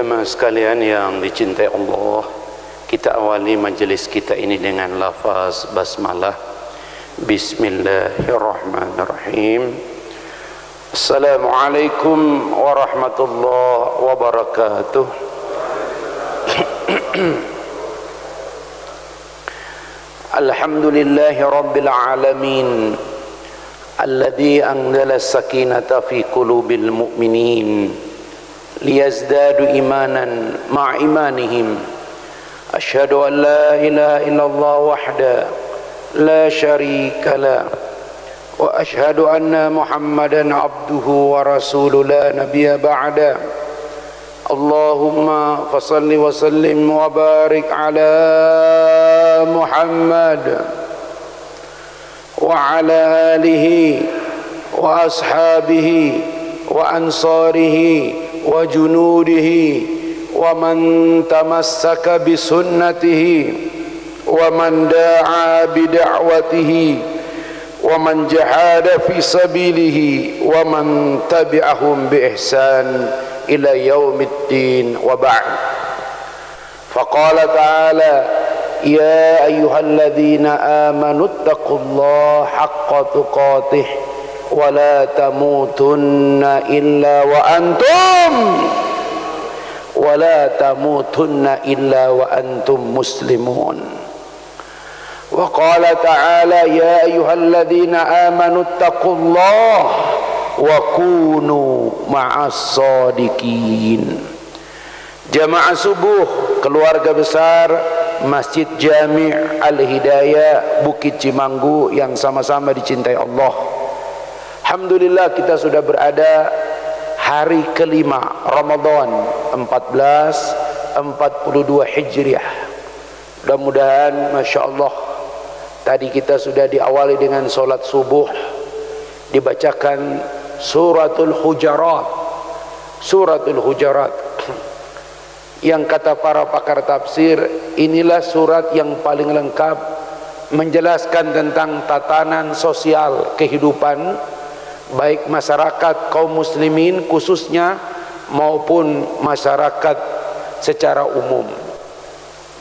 Jamaah sekalian yang dicintai Allah, kita awali majelis kita ini dengan lafaz basmalah. Bismillahirrahmanirrahim. Assalamualaikum warahmatullahi wabarakatuh. Alhamdulillahi rabbil alamin, alladzi anzala as-sakinata fi qulubil mu'minin liyazdadu imanan ma'a imanihim. Asyhadu an la ilaha illallah wahda la syarika la wa asyhadu anna Muhammadan abduhu wa rasuluhu la nabiyya ba'da. Allahumma fasalli wa sallim wa barik ala Muhammad wa ala alihi wa ashabihi wa ansarihi wa junudihi wa man tamassaka bi sunnatihi wa man da'a bi da'watihi wa man jahada fi sabilihi wa man tabi'ahum bi ihsan ila yaumiddin wa ba'd. Faqala ta'ala ya ayyuhalladzina amanu taqullaha haqqa tuqatih wa la tamutunna illa wa antum muslimun. Wa qala ta'ala ya ayyuhalladzina amanu taqullaha wa kunu ma'as shadiqin. Jamaah subuh keluarga besar Masjid Jami' Al-Hidayah Bukit Cimanggu yang sama-sama dicintai Allah. Alhamdulillah kita sudah berada hari kelima Ramadan 1442 Hijriah. Mudah-mudahan Masya Allah tadi kita sudah diawali dengan solat subuh, dibacakan suratul Hujarat yang kata para pakar tafsir inilah surat yang paling lengkap menjelaskan tentang tatanan sosial kehidupan baik masyarakat kaum muslimin khususnya maupun masyarakat secara umum.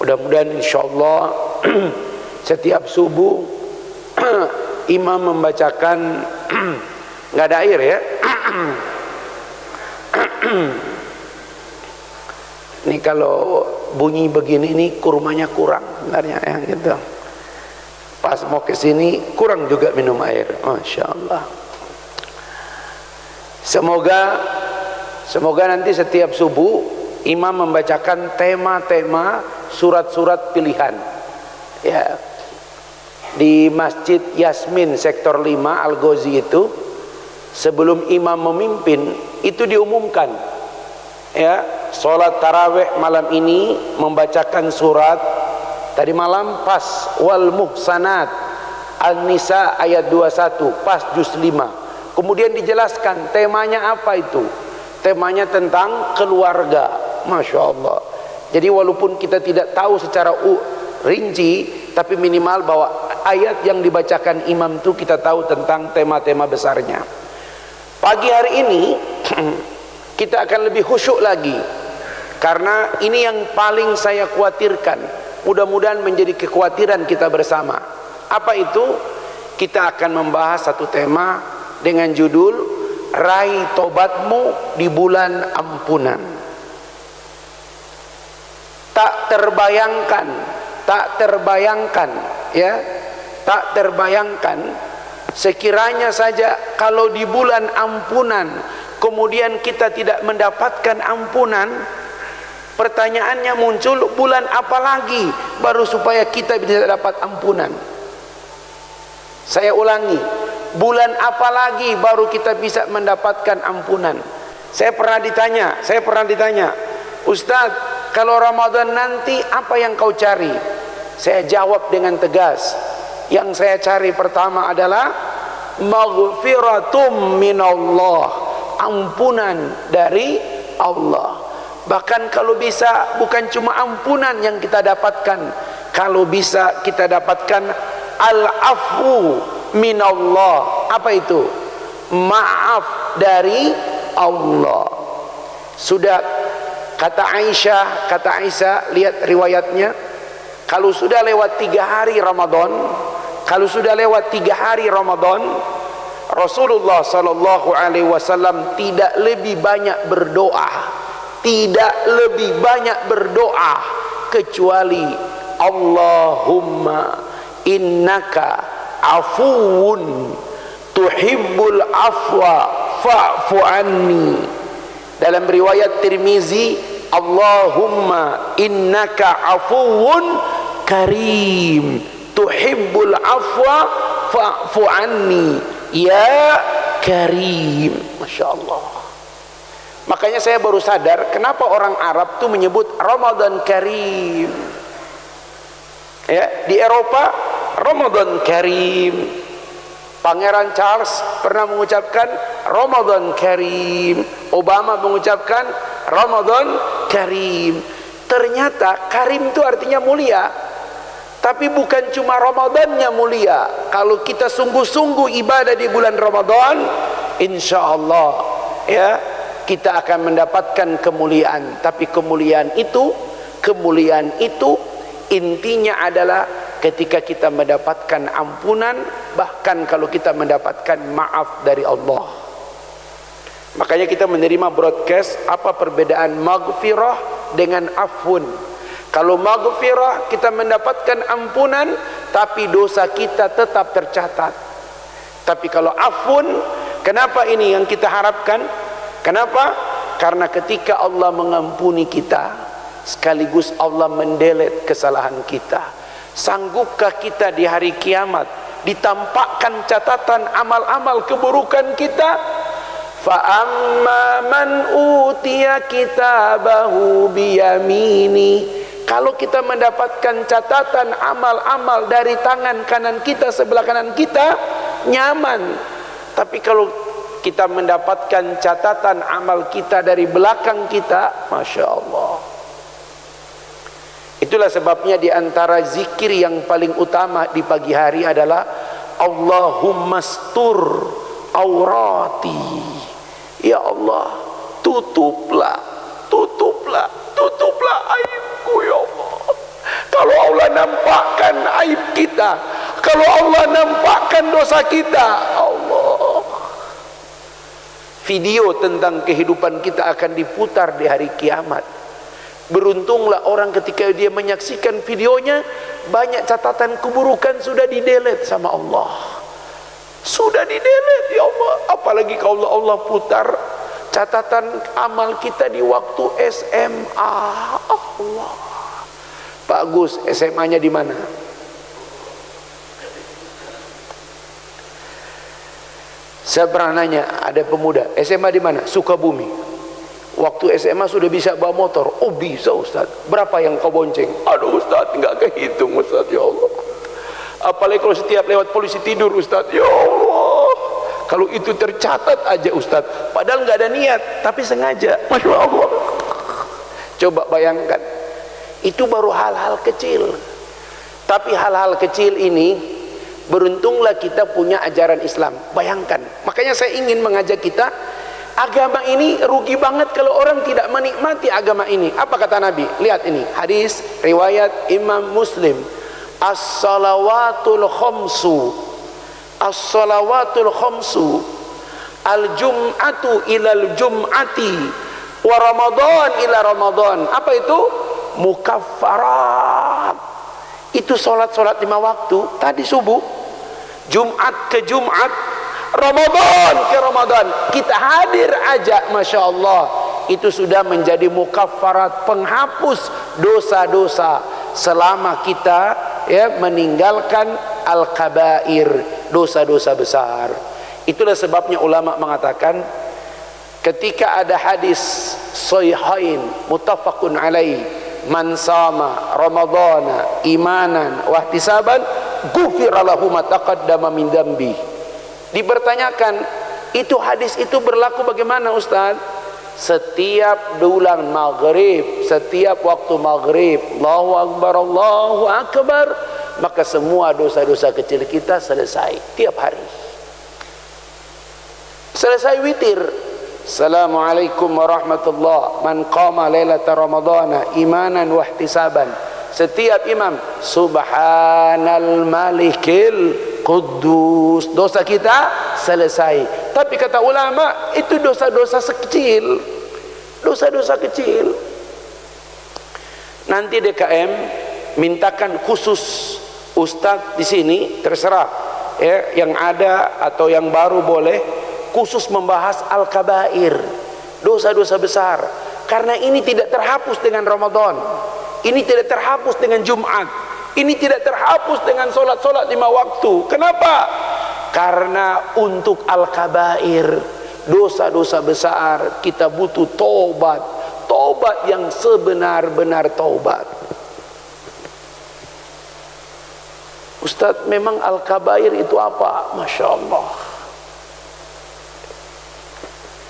Mudah-mudahan insyaallah setiap subuh imam membacakan nggak ada air ya. Ini kalau bunyi begini ini kurmanya kurang sebenarnya ya gitu. Pas mau ke sini kurang juga minum air. Masya Allah. Semoga nanti setiap subuh imam membacakan tema-tema surat-surat pilihan. Ya. Di Masjid Yasmin sektor 5 Al-Ghazi itu sebelum imam memimpin itu diumumkan. Ya, salat tarawih malam ini membacakan surat tadi malam pas wal muhsanat An-Nisa ayat 21 pas juz 5. Kemudian dijelaskan temanya apa itu. Temanya tentang keluarga. Masya Allah. Jadi walaupun kita tidak tahu secara rinci, tapi minimal bahwa ayat yang dibacakan imam itu kita tahu tentang tema-tema besarnya. Pagi hari ini kita akan lebih khusyuk lagi. Karena ini yang paling saya khawatirkan. Mudah-mudahan menjadi kekhawatiran kita bersama. Apa itu? Kita akan membahas satu tema dengan judul Raih Tobatmu di Bulan Ampunan. Tak terbayangkan sekiranya saja kalau di bulan ampunan kemudian kita tidak mendapatkan ampunan, pertanyaannya muncul, bulan apa lagi baru supaya kita bisa dapat ampunan? Saya ulangi, bulan apa lagi baru kita bisa mendapatkan ampunan? Saya pernah ditanya, Ustadz, kalau Ramadan nanti apa yang kau cari? Saya jawab dengan tegas, yang saya cari pertama adalah maghfiratum minallah, ampunan dari Allah. Bahkan kalau bisa bukan cuma ampunan yang kita dapatkan, kalau bisa kita dapatkan al-afwu minallah. Apa itu? Maaf dari Allah. Sudah Kata Aisyah, lihat riwayatnya, kalau sudah lewat 3 hari Ramadan, Rasulullah sallallahu alaihi wasallam tidak lebih banyak berdoa kecuali Allahumma innaka afuwun tuhibbul afwa fa'fu anni. Dalam riwayat Tirmizi, Allahumma innaka afuwun karim tuhibbul afwa fa'fu anni ya karim. Masya Allah. Makanya saya baru sadar kenapa orang Arab tuh menyebut Ramadan Karim. Ya, di Eropa Ramadan Karim. Pangeran Charles pernah mengucapkan Ramadan Karim. Obama mengucapkan Ramadan Karim. Ternyata Karim itu artinya mulia. Tapi bukan cuma Ramadannya mulia. Kalau kita sungguh-sungguh ibadah di bulan Ramadan, insya Allah ya, kita akan mendapatkan kemuliaan. Tapi kemuliaan itu intinya adalah ketika kita mendapatkan ampunan, bahkan kalau kita mendapatkan maaf dari Allah. Makanya kita menerima broadcast apa perbedaan maghfirah dengan afun. Kalau maghfirah kita mendapatkan ampunan tapi dosa kita tetap tercatat. Tapi kalau afun, kenapa ini yang kita harapkan? Kenapa? Karena ketika Allah mengampuni kita, sekaligus Allah mendelet kesalahan kita. Sanggupkah kita di hari kiamat ditampakkan catatan amal-amal keburukan kita? Fa amma man utiya kitabahu biyamini. Kalau kita mendapatkan catatan amal-amal dari tangan kanan kita, sebelah kanan kita, nyaman. Tapi kalau kita mendapatkan catatan amal kita dari belakang kita, Masya Allah. Itulah sebabnya di antara zikir yang paling utama di pagi hari adalah Allahumma stur aurati. Ya Allah, tutuplah aibku ya Allah. Kalau Allah nampakkan aib kita, kalau Allah nampakkan dosa kita, Allah, video tentang kehidupan kita akan diputar di hari kiamat. Beruntunglah orang ketika dia menyaksikan videonya, banyak catatan keburukan sudah didelete sama Allah. Sudah didelete ya Allah. Apalagi kalau Allah putar catatan amal kita di waktu SMA. Allah. Pak Gus, SMA-nya di mana? Saya pernah nanya, ada pemuda, SMA di mana? Sukabumi. Waktu SMA sudah bisa bawa motor. Oh bisa Ustaz. Berapa yang kau bonceng? Aduh Ustaz, enggak kehitung Ustaz, ya Allah. Apalagi kalau setiap lewat polisi tidur Ustaz, ya Allah. Kalau itu tercatat aja Ustaz, padahal nggak ada niat, tapi sengaja. Masya Allah. Coba bayangkan, itu baru hal-hal kecil. Tapi hal-hal kecil ini, beruntunglah kita punya ajaran Islam. Bayangkan, makanya saya ingin mengajak kita, agama ini rugi banget kalau orang tidak menikmati agama ini. Apa kata Nabi? Lihat ini, hadis riwayat Imam Muslim. As-salawatul khamsu al-jum'atu ilal jum'ati wa ramadan ila ramadan. Apa itu? Mukaffarat. Itu solat-solat 5 waktu. Tadi subuh, Jumat ke Jumat, Ramadan ke Ramadan, kita hadir aja, Masya Allah, itu sudah menjadi mukaffarat, penghapus dosa-dosa selama kita ya meninggalkan al-kabair, dosa-dosa besar. Itulah sebabnya ulama mengatakan, ketika ada hadis sahihain muttafaqun alaih, man sama ramadhana imanan wa ihtisaban ghufira lahu ma taqaddama min dambi. Dipertanyakan, itu hadis itu berlaku bagaimana Ustaz? Setiap bulan maghrib, setiap waktu maghrib, Allahu Akbar, maka semua dosa-dosa kecil kita selesai tiap hari. Selesai witir. Assalamualaikum warahmatullah. Man qama lailata ramadhana imanan wa ihtisaban. Setiap imam subhanal malikil Kudus, dosa kita selesai. Tapi kata ulama, itu dosa-dosa kecil, dosa-dosa kecil. Nanti DKM mintakan khusus Ustadz di sini, terserah ya, yang ada atau yang baru boleh, khusus membahas al-kabair, dosa-dosa besar. Karena ini tidak terhapus dengan Ramadan, ini tidak terhapus dengan Jumat, ini tidak terhapus dengan solat-solat 5 waktu. Kenapa? Karena untuk al-kabair, dosa-dosa besar, kita butuh taubat, taubat yang sebenar-benar taubat. Ustadz, memang al-kabair itu apa? Masya Allah.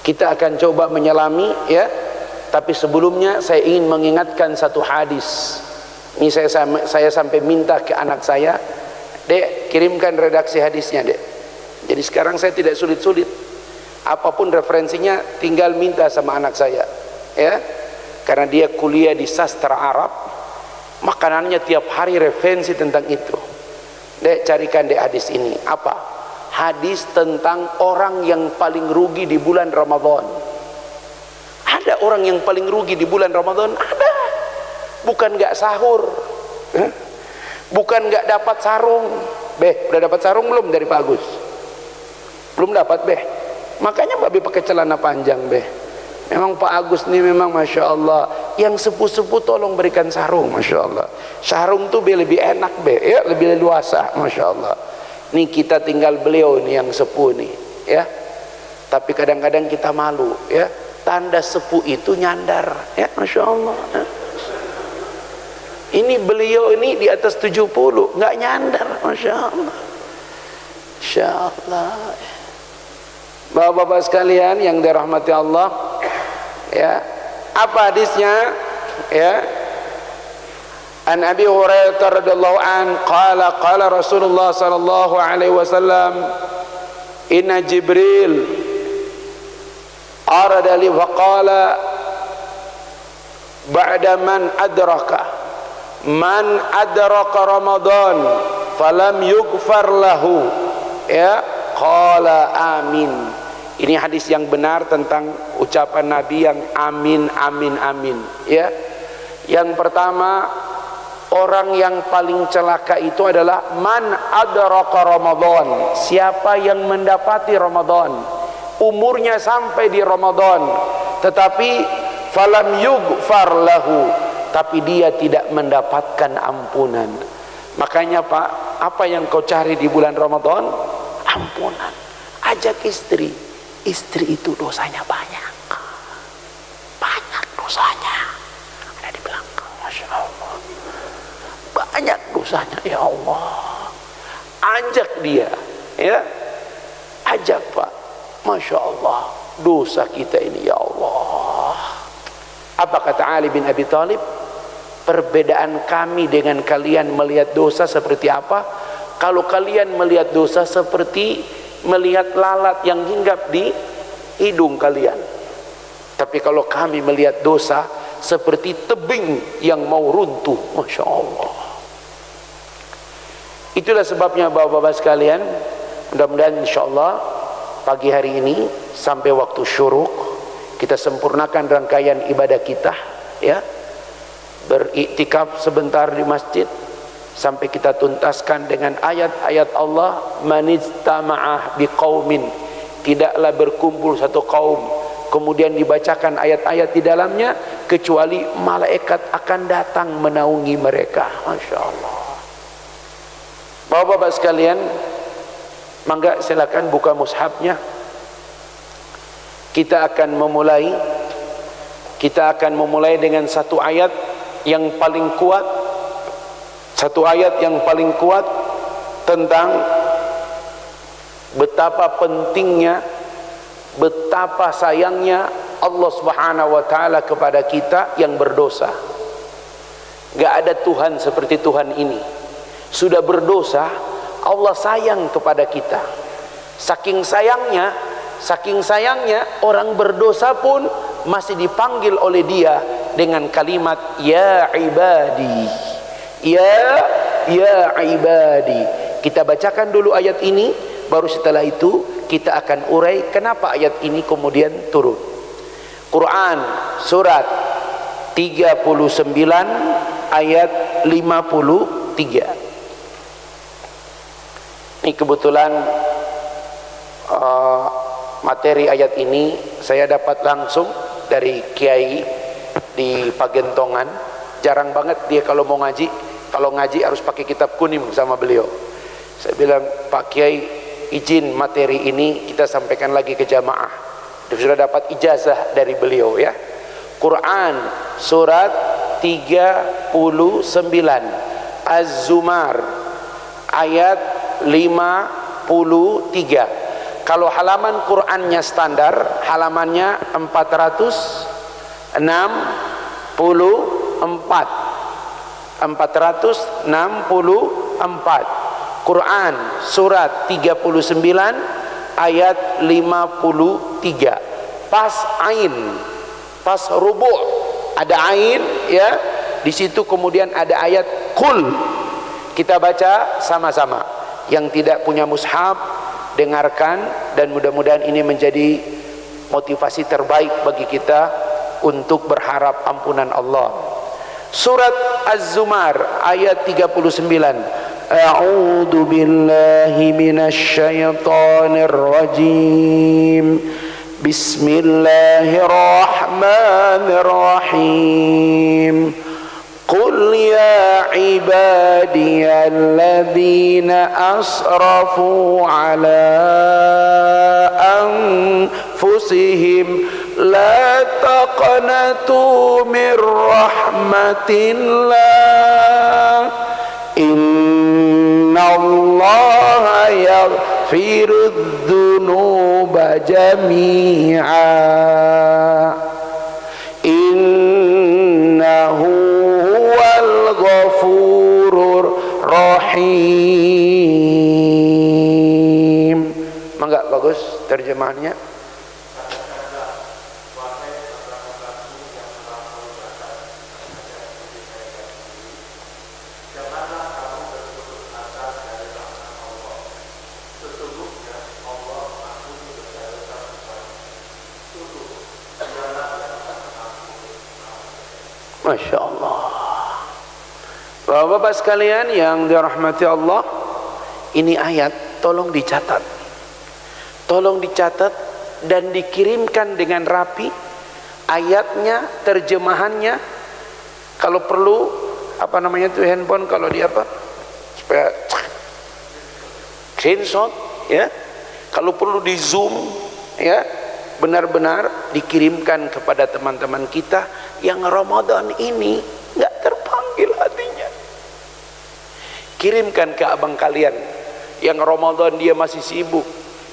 Kita akan coba menyelami ya. Tapi sebelumnya saya ingin mengingatkan satu hadis. Ini saya sampai minta ke anak saya, Dek, kirimkan redaksi hadisnya, Dek. Jadi sekarang saya tidak sulit-sulit. Apapun referensinya tinggal minta sama anak saya. Ya. Karena dia kuliah di sastra Arab, makanannya tiap hari referensi tentang itu. Dek, carikan dek hadis ini. Apa? Hadis tentang orang yang paling rugi di bulan Ramadan. Ada orang yang paling rugi di bulan Ramadan? Ada. Bukan gak sahur, bukan gak dapat sarung. Beh, udah dapat sarung belum dari Pak Agus? Belum dapat, Beh. Makanya Mbak Be pakai celana panjang, Beh. Memang Pak Agus nih memang Masya Allah. Yang sepuh-sepuh tolong berikan sarung, Masya Allah. Sarung tuh lebih enak, Beh, ya, lebih leluasa, Masya Allah. Nih kita tinggal beliau nih yang sepuh nih, ya. Tapi kadang-kadang kita malu, ya. Tanda sepuh itu nyandar, ya, Masya Allah. Ini beliau ini di atas 70, nggak nyandar, Masya Allah. Masya Allah. Bapak-bapak sekalian yang dirahmati Allah, ya, apa hadisnya? Ya, An Abi Hurairah radhiyallahu an qala qala Rasulullah sallallahu alaihi wasallam, inna Jibril arada li wa qala ba'da man adraka Ramadan falam yughfar lahu, ya, qala amin. Ini hadis yang benar tentang ucapan Nabi yang amin amin amin, ya. Yang pertama, orang yang paling celaka itu adalah man adraka Ramadan, siapa yang mendapati Ramadan, umurnya sampai di Ramadan, tetapi falam yughfar lahu, tapi dia tidak mendapatkan ampunan. Makanya Pak, apa yang kau cari di bulan Ramadan? Ampunan. Ajak istri. Istri itu dosanya banyak. Banyak dosanya. Ada di belakang, Masya Allah. Banyak dosanya, ya Allah. Ajak dia, ya. Ajak Pak. Masya Allah. Dosa kita ini, ya Allah. Apa kata Ali bin Abi Thalib? Perbedaan kami dengan kalian melihat dosa seperti apa? Kalau kalian melihat dosa seperti melihat lalat yang hinggap di hidung kalian, tapi kalau kami melihat dosa seperti tebing yang mau runtuh. Masya Allah. Itulah sebabnya bapak-bapak sekalian, mudah-mudahan insya Allah pagi hari ini sampai waktu syuruk kita sempurnakan rangkaian ibadah kita, ya, beriktikaf sebentar di masjid sampai kita tuntaskan dengan ayat-ayat Allah, manijtama'ah biqaumin, tidaklah berkumpul satu kaum kemudian dibacakan ayat-ayat di dalamnya kecuali malaikat akan datang menaungi mereka. Masya Allah. Bapak-bapak sekalian, mangga silakan buka mushafnya. Kita akan memulai dengan satu ayat yang paling kuat, satu ayat yang paling kuat tentang betapa pentingnya, betapa sayangnya Allah Subhanahu wa taala kepada kita yang berdosa. Gak ada Tuhan seperti Tuhan ini. Sudah berdosa, Allah sayang kepada kita. Saking sayangnya, saking sayangnya orang berdosa pun masih dipanggil oleh dia dengan kalimat ya ibadi, ya ibadi. Kita bacakan dulu ayat ini, baru setelah itu kita akan urai kenapa ayat ini kemudian turun. Quran surat 39 ayat 53. Ini kebetulan materi ayat ini saya dapat langsung dari Kiai di Pagentongan. Jarang banget dia kalau mau ngaji, kalau ngaji harus pakai kitab kuning sama beliau. Saya bilang, Pak Kiai, izin materi ini kita sampaikan lagi ke jamaah. Dia sudah dapat ijazah dari beliau ya. Quran surat 39 Az-Zumar ayat 53. Kalau halaman Qur'annya standar, halamannya 464. 464. Quran surat 39 ayat 53. Pas ain, pas rubu', ada ain ya. Di situ kemudian ada ayat qul. Kita baca sama-sama. Yang tidak punya mushaf dengarkan, dan mudah-mudahan ini menjadi motivasi terbaik bagi kita untuk berharap ampunan Allah. Surat Az-Zumar ayat 39. A'udzu billahi minasy syaithanir rajim. Bismillahirrahmanirrahim. Qul ya ibadiyalladzina asrafu ala anfusihim la taqnatu min rahmatillah innallaha yaghfirudz dzunuba jami'a innahu Ghafurur Rahim. Mangga bagus terjemahannya. Masya Allah. Bapak-bapak sekalian yang dirahmati Allah, ini ayat tolong dicatat, tolong dicatat dan dikirimkan dengan rapi ayatnya, terjemahannya. Kalau perlu apa namanya tuh handphone, kalau di apa supaya screenshot ya, kalau perlu di zoom ya, benar-benar dikirimkan kepada teman-teman kita yang Ramadan ini nggak terpanggil hatinya. Kirimkan ke abang kalian yang Ramadan dia masih sibuk.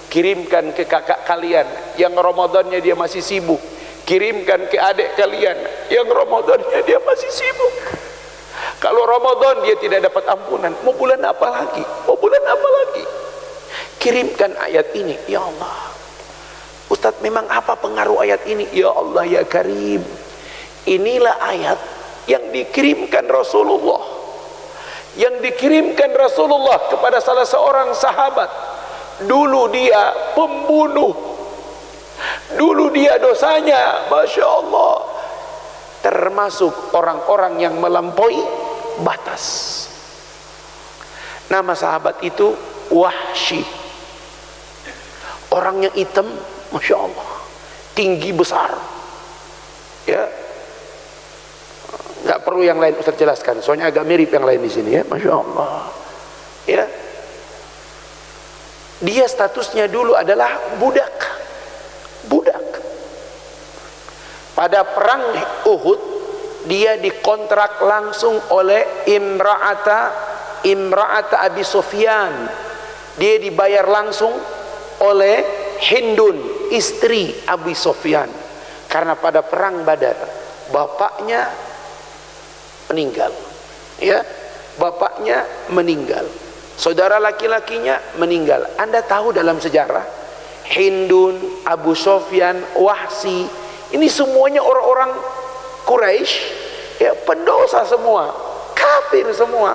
Kirimkan ke kakak kalian yang Ramadannya dia masih sibuk. Kirimkan ke adik kalian yang Ramadannya dia masih sibuk. Kalau Ramadan dia tidak dapat ampunan, mau bulan apa lagi? Mau bulan apa lagi? Kirimkan ayat ini. Ya Allah, Ustadz, memang apa pengaruh ayat ini? Ya Allah ya Karim, inilah ayat yang dikirimkan Rasulullah, yang dikirimkan Rasulullah kepada salah seorang sahabat. Dulu dia pembunuh, dulu dia dosanya Masya Allah termasuk orang-orang yang melampaui batas. Nama sahabat itu Wahsy, orangnya hitam Masya Allah, tinggi besar ya. Nggak perlu yang lain Ustaz jelaskan, soalnya agak mirip yang lain di sini ya. Masya Allah ya. Dia statusnya dulu adalah budak. Pada perang Uhud dia dikontrak langsung oleh Imra'ata Abi Sufyan. Dia dibayar langsung oleh Hindun, istri Abi Sufyan, karena pada perang Badar bapaknya meninggal ya, bapaknya meninggal, saudara laki-lakinya meninggal. Anda tahu dalam sejarah Hindun, Abu Sofyan, Wahsi, ini semuanya orang-orang Quraisy, ya, pendosa semua, kafir semua.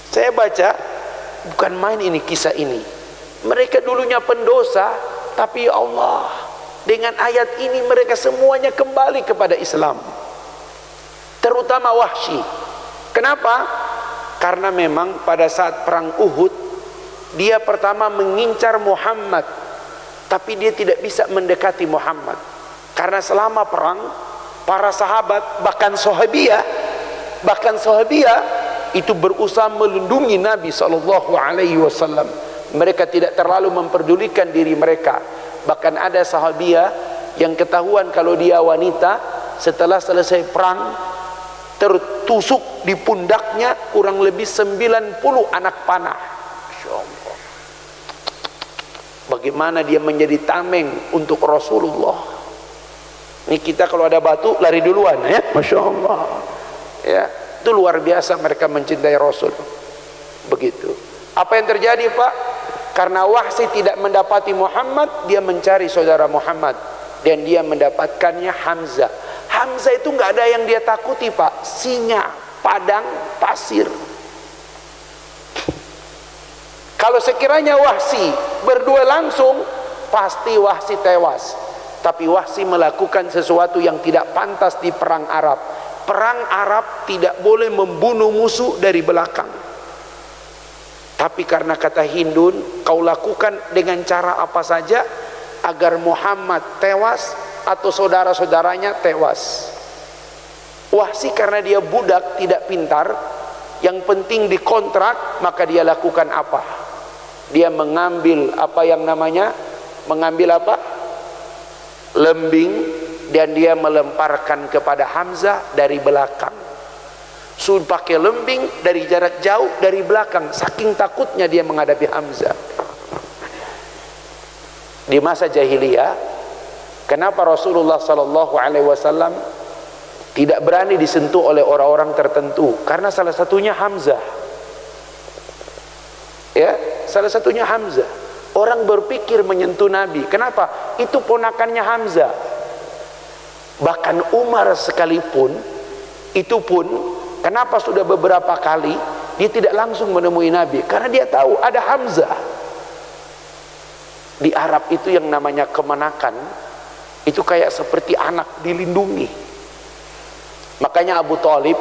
Saya baca, bukan main ini kisah ini. Mereka dulunya pendosa, tapi ya Allah, dengan ayat ini mereka semuanya kembali kepada Islam. Terutama Wahsy. Kenapa? Karena memang pada saat perang Uhud, dia pertama mengincar Muhammad, tapi dia tidak bisa mendekati Muhammad. Karena selama perang, para sahabat, bahkan sahabiyah itu berusaha melindungi Nabi SAW. Mereka tidak terlalu memperdulikan diri mereka. Bahkan ada sahabiyah yang ketahuan kalau dia wanita, setelah selesai perang tertusuk di pundaknya kurang lebih 90 anak panah. Masya Allah. Bagaimana dia menjadi tameng untuk Rasulullah. Ini kita kalau ada batu lari duluan, ya, Masya Allah, ya. Itu luar biasa mereka mencintai Rasul. Begitu. Apa yang terjadi, Pak? Karena Wahsy tidak mendapati Muhammad, dia mencari saudara Muhammad, dan dia mendapatkannya Hamzah. Hamzah itu nggak ada yang dia takuti, Pak. Singa, padang, pasir. Kalau sekiranya Wahsy berdua langsung, pasti Wahsy tewas. Tapi Wahsy melakukan sesuatu yang tidak pantas di perang Arab. Perang Arab tidak boleh membunuh musuh dari belakang. Tapi karena kata Hindun, kau lakukan dengan cara apa saja agar Muhammad tewas atau saudara-saudaranya tewas. Wahsy karena dia budak tidak pintar, yang penting dikontrak, maka dia lakukan apa? Dia mengambil apa yang namanya, mengambil apa? Lembing, dan dia melemparkan kepada Hamzah dari belakang. Sudah pakai lembing dari jarak jauh dari belakang, saking takutnya dia menghadapi Hamzah. Di masa jahiliyah, kenapa Rasulullah SAW tidak berani disentuh oleh orang-orang tertentu? Karena salah satunya Hamzah. Ya, salah satunya Hamzah. Orang berpikir menyentuh Nabi. Kenapa? Itu ponakannya Hamzah. Bahkan Umar sekalipun, itu pun kenapa sudah beberapa kali dia tidak langsung menemui Nabi? Karena dia tahu ada Hamzah. Di Arab itu yang namanya kemenakan, itu kayak seperti anak dilindungi. Makanya Abu Thalib,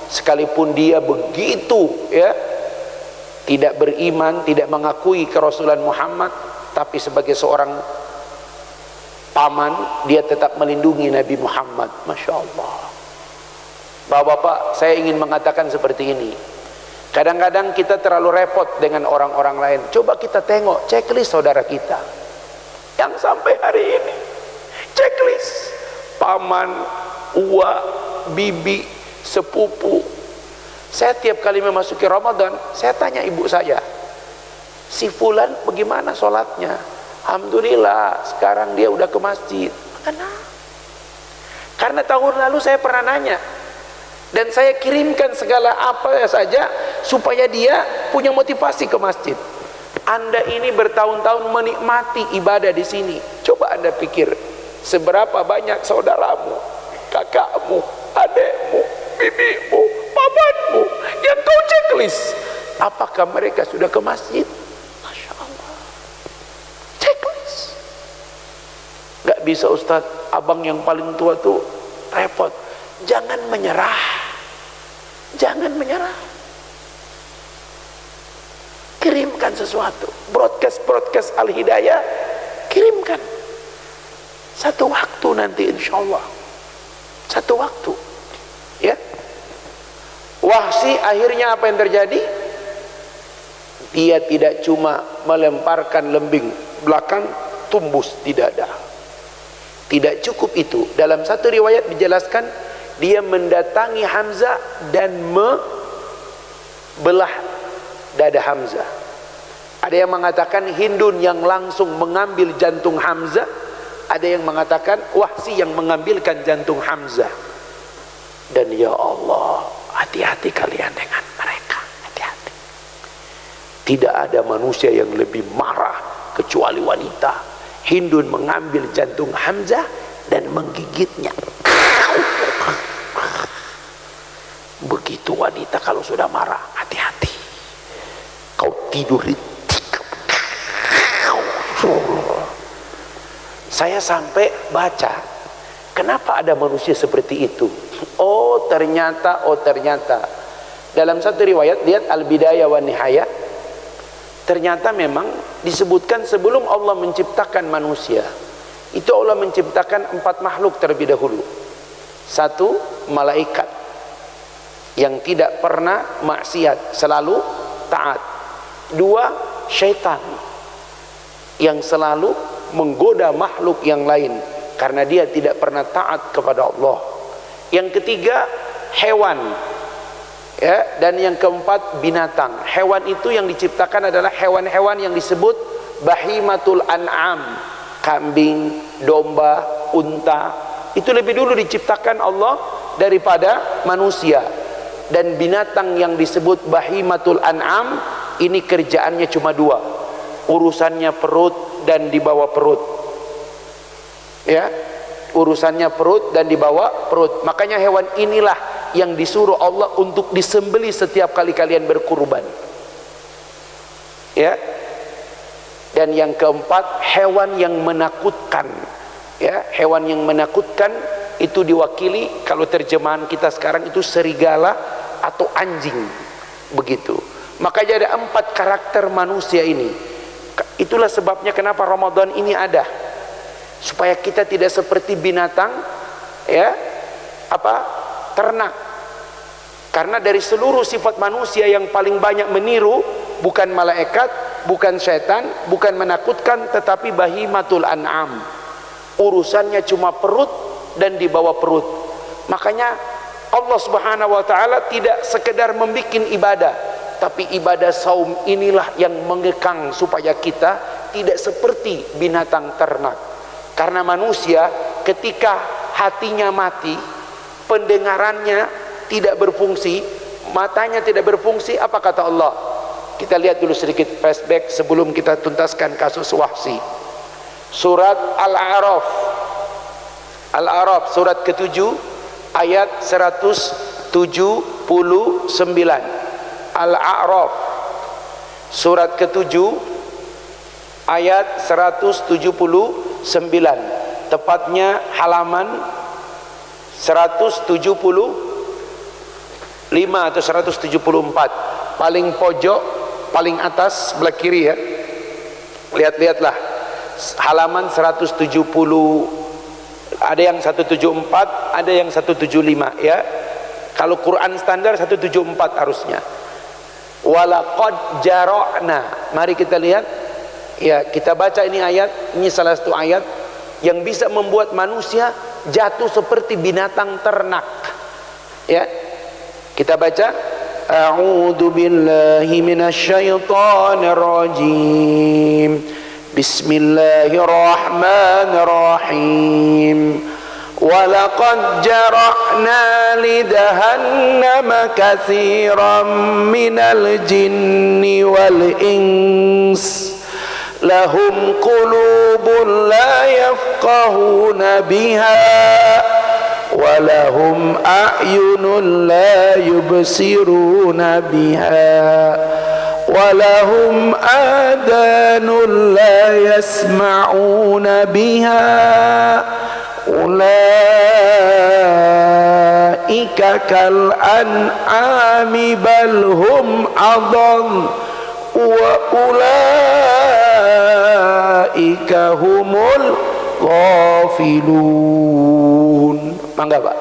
sekalipun dia begitu, ya, tidak beriman, tidak mengakui kerasulan Muhammad, tapi sebagai seorang paman, dia tetap melindungi Nabi Muhammad. Masya Allah. Bapak-bapak, saya ingin mengatakan seperti ini. Kadang-kadang kita terlalu repot dengan orang-orang lain. Coba kita tengok checklist saudara kita yang sampai hari ini. Checklist paman, uwa, bibi, sepupu. Saya tiap kali memasuki Ramadan, saya tanya ibu saya, si fulan bagaimana sholatnya? Alhamdulillah, sekarang dia udah ke masjid. Kenapa? Karena tahun lalu saya pernah nanya, dan saya kirimkan segala apa saja supaya dia punya motivasi ke masjid. Anda ini bertahun-tahun menikmati ibadah di sini. Coba Anda pikir, seberapa banyak saudaramu, kakakmu, adekmu, bibimu, pamanmu yang kau checklist, apakah mereka sudah ke masjid? Masya Allah. Checklist. Gak bisa Ustaz, abang yang paling tua tuh repot. Jangan menyerah. Jangan menyerah. Kirimkan sesuatu. Broadcast Al-Hidayah, kirimkan. Satu waktu nanti insya Allah. Satu waktu. Ya. Wahsy akhirnya apa yang terjadi? Dia tidak cuma melemparkan lembing belakang, tumbus di dada. Tidak cukup itu. Dalam satu riwayat dijelaskan, dia mendatangi Hamzah dan membelah dada Hamzah. Ada yang mengatakan Hindun yang langsung mengambil jantung Hamzah, ada yang mengatakan Wahsy yang mengambilkan jantung Hamzah. Dan ya Allah, hati-hati kalian dengan mereka, hati-hati. Tidak ada manusia yang lebih marah kecuali wanita. Hindun mengambil jantung Hamzah dan menggigitnya. Begitu wanita kalau sudah marah, hati-hati. Kau tidur di... Saya sampai baca, kenapa ada manusia seperti itu? Oh ternyata dalam satu riwayat, lihat Al-Bidayah wa Nihayah, ternyata memang disebutkan sebelum Allah menciptakan manusia, itu Allah menciptakan 4 makhluk terlebih dahulu. 1, malaikat yang tidak pernah maksiat, selalu taat. 2, syaitan yang selalu menggoda makhluk yang lain karena dia tidak pernah taat kepada Allah. Yang ketiga, hewan, ya, dan yang keempat, binatang. Hewan itu yang diciptakan adalah hewan-hewan yang disebut bahimatul an'am, kambing, domba, unta. Itu lebih dulu diciptakan Allah daripada manusia. Dan binatang yang disebut bahimatul an'am ini kerjaannya cuma 2, urusannya perut dan di bawah perut, ya, urusannya perut dan di bawah perut. Makanya hewan inilah yang disuruh Allah untuk disembelih setiap kali kalian berkurban, ya. Dan yang keempat, hewan yang menakutkan, ya, hewan yang menakutkan itu diwakili, kalau terjemahan kita sekarang itu serigala atau anjing, begitu. Makanya ada 4 karakter manusia ini. Itulah sebabnya kenapa Ramadan ini ada, supaya kita tidak seperti binatang, ya, ternak. Karena dari seluruh sifat manusia yang paling banyak meniru bukan malaikat, bukan setan, bukan menakutkan, tetapi bahimatul an'am. Urusannya cuma perut dan di bawah perut. Makanya Allah Subhanahu wa taala tidak sekedar membuat ibadah, tapi ibadah saum inilah yang mengekang supaya kita tidak seperti binatang ternak. Karena manusia ketika hatinya mati, pendengarannya tidak berfungsi, matanya tidak berfungsi, apa kata Allah? Kita lihat dulu sedikit flashback sebelum kita tuntaskan kasus Wahsy. Surat Al-A'raf surat ke-7 ayat 179. Al-A'raf surat ke-7 ayat 179, tepatnya halaman 175 atau 174, paling pojok, paling atas sebelah kiri, ya. Lihat-lihatlah halaman 170, ada yang 174, ada yang 175, ya. Kalau Quran standar 174 harusnya. Walaqad jara'na. Mari kita lihat, ya, kita baca ini ayat. Ini salah satu ayat yang bisa membuat manusia jatuh seperti binatang ternak, ya. Kita baca, a'udzu billahi minasyaitonir rajim, bismillahirrahmanirrahim. Walaqad jara'na lidahannama katsiran minal jinni wal ins lahum qulubun la yafqahuna biha walahum a'yunun la yubsiruna biha walahum adanun la yasma'una biha ulaika kal an'ami bal hum adall wa ulaika humul ghafilun. Mangga Pak.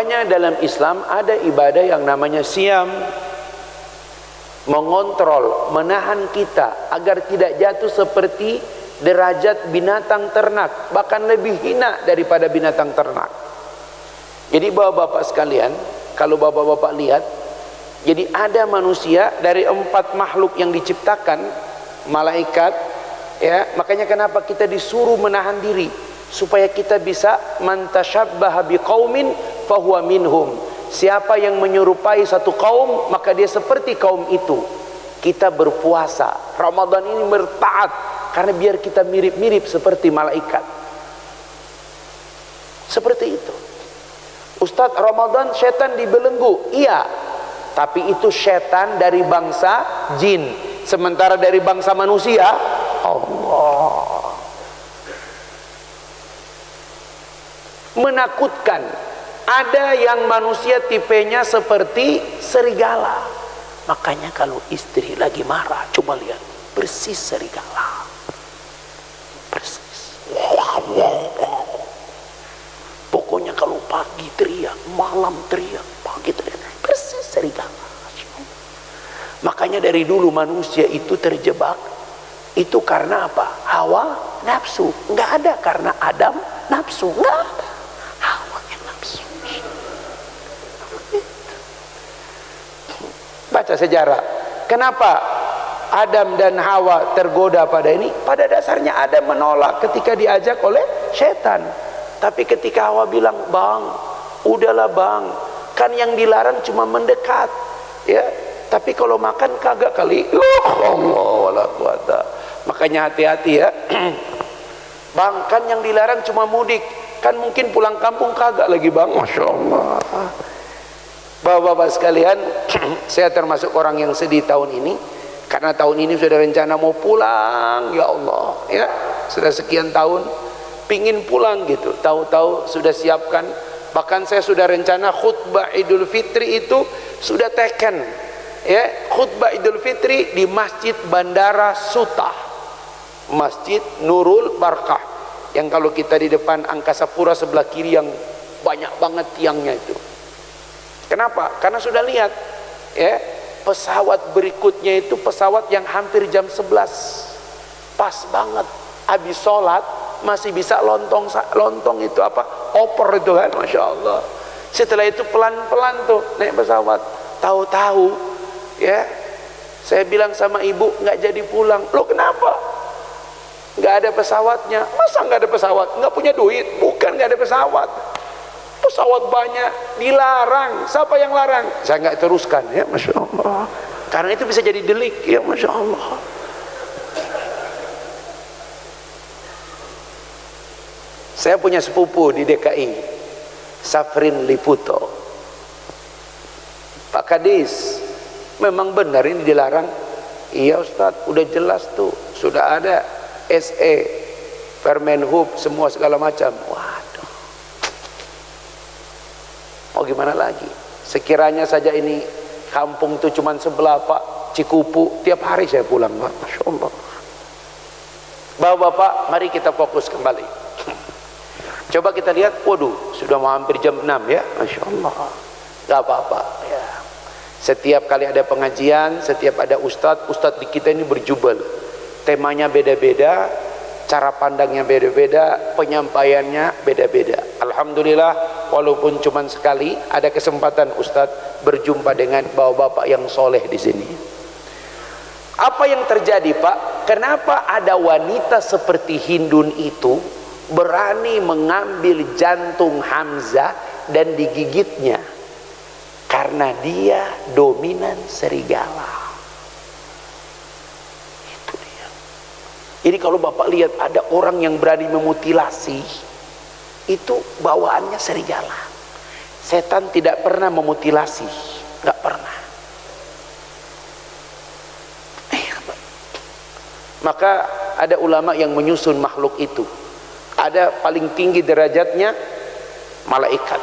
Makanya dalam Islam ada ibadah yang namanya siam, mengontrol, menahan kita agar tidak jatuh seperti derajat binatang ternak, bahkan lebih hina daripada binatang ternak. Jadi bapak-bapak sekalian, kalau bapak-bapak lihat, jadi ada manusia dari 4 makhluk yang diciptakan, malaikat, ya, makanya kenapa kita disuruh menahan diri, supaya kita bisa man tasyabbaha biqaumin fahuwa minhum. Siapa yang menyerupai satu kaum, maka dia seperti kaum itu. Kita berpuasa Ramadan ini bertaat karena biar kita mirip-mirip seperti malaikat. Seperti itu. Ustadz, Ramadan setan dibelenggu. Iya, tapi itu setan dari bangsa jin. Sementara dari bangsa manusia, Allah. Menakutkan. Ada yang manusia tipenya seperti serigala. Makanya kalau istri lagi marah, coba lihat, persis serigala. Persis. Pokoknya kalau pagi teriak, malam teriak, pagi teriak, persis serigala. Makanya dari dulu manusia itu terjebak. Itu karena apa? Hawa nafsu. Nggak ada karena Adam nafsu. Nggak ada. Baca sejarah. Kenapa Adam dan Hawa tergoda pada ini? Pada dasarnya Adam menolak ketika diajak oleh setan. Tapi ketika Hawa bilang, "Bang, udahlah bang, kan yang dilarang cuma mendekat, ya. Tapi kalau makan kagak kali." Allah wala quwata. Makanya hati-hati ya. Bang, kan yang dilarang cuma mudik, kan mungkin pulang kampung kagak lagi bang. Masya Allah. Bapak-bapak sekalian, saya termasuk orang yang sedih tahun ini, karena tahun ini sudah rencana mau pulang, ya Allah, ya, sudah sekian tahun pingin pulang gitu, tahu-tahu sudah siapkan, bahkan saya sudah rencana khutbah Idul Fitri itu sudah taken, ya, khutbah Idul Fitri di Masjid Bandara Suta, Masjid Nurul Barkah, yang kalau kita di depan Angkasa Pura sebelah kiri yang banyak banget tiangnya itu. Kenapa? Karena sudah lihat, ya, pesawat berikutnya itu pesawat yang hampir jam 11. Pas banget. Habis sholat masih bisa lontong itu apa? Opor itu kan, Masya Allah. Setelah itu pelan-pelan tuh naik pesawat. Tahu-tahu, ya, saya bilang sama ibu nggak jadi pulang. Loh kenapa? Nggak ada pesawatnya. Masa nggak ada pesawat? Nggak punya duit? Bukan nggak ada pesawat. Pesawat banyak, dilarang. Siapa yang larang? Saya nggak teruskan, ya, Masya Allah. Karena itu bisa jadi delik, ya, Masya Allah. Saya punya sepupu di DKI, Safrin Liputo. Pak Kadis, memang benar ini dilarang? Iya Ustadz, udah jelas tuh, sudah ada SE, Permenhub, semua segala macam. Waduh. Oh gimana lagi? Sekiranya saja ini kampung itu cuma sebelah Pak, Cikupu, tiap hari saya pulang Pak. Masya Allah. Bapak-bapak, mari kita fokus kembali. Coba kita lihat, waduh, sudah mau hampir jam 6 ya. Masya Allah. Gak apa-apa ya. Setiap kali ada pengajian, setiap ada ustadz di kita ini berjubel. Temanya beda-beda, cara pandangnya beda-beda, penyampaiannya beda-beda. Alhamdulillah, walaupun cuma sekali ada kesempatan Ustadz berjumpa dengan bapak-bapak yang soleh di sini. Apa yang terjadi Pak? Kenapa ada wanita seperti Hindun itu berani mengambil jantung Hamzah dan digigitnya? Karena dia dominan serigala. Jadi kalau Bapak lihat ada orang yang berani memutilasi, itu bawaannya serigala. Setan tidak pernah memutilasi, nggak pernah. Maka ada ulama yang menyusun makhluk itu. Ada paling tinggi derajatnya malaikat.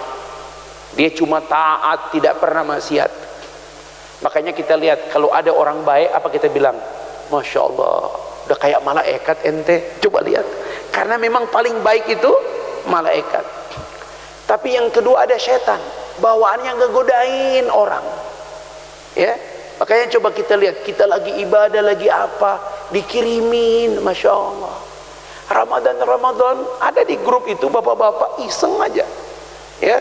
Dia cuma taat, tidak pernah maksiat. Makanya kita lihat kalau ada orang baik, apa kita bilang? Masya Allah, udah kayak malaikat ente. Coba lihat, karena memang paling baik itu malaikat. Tapi yang kedua ada setan. bawaannya ngegodain orang. Ya, makanya coba kita lihat, kita lagi ibadah lagi apa, dikirimin, masya Allah. Ramadan ada di grup itu bapak-bapak iseng aja. Ya,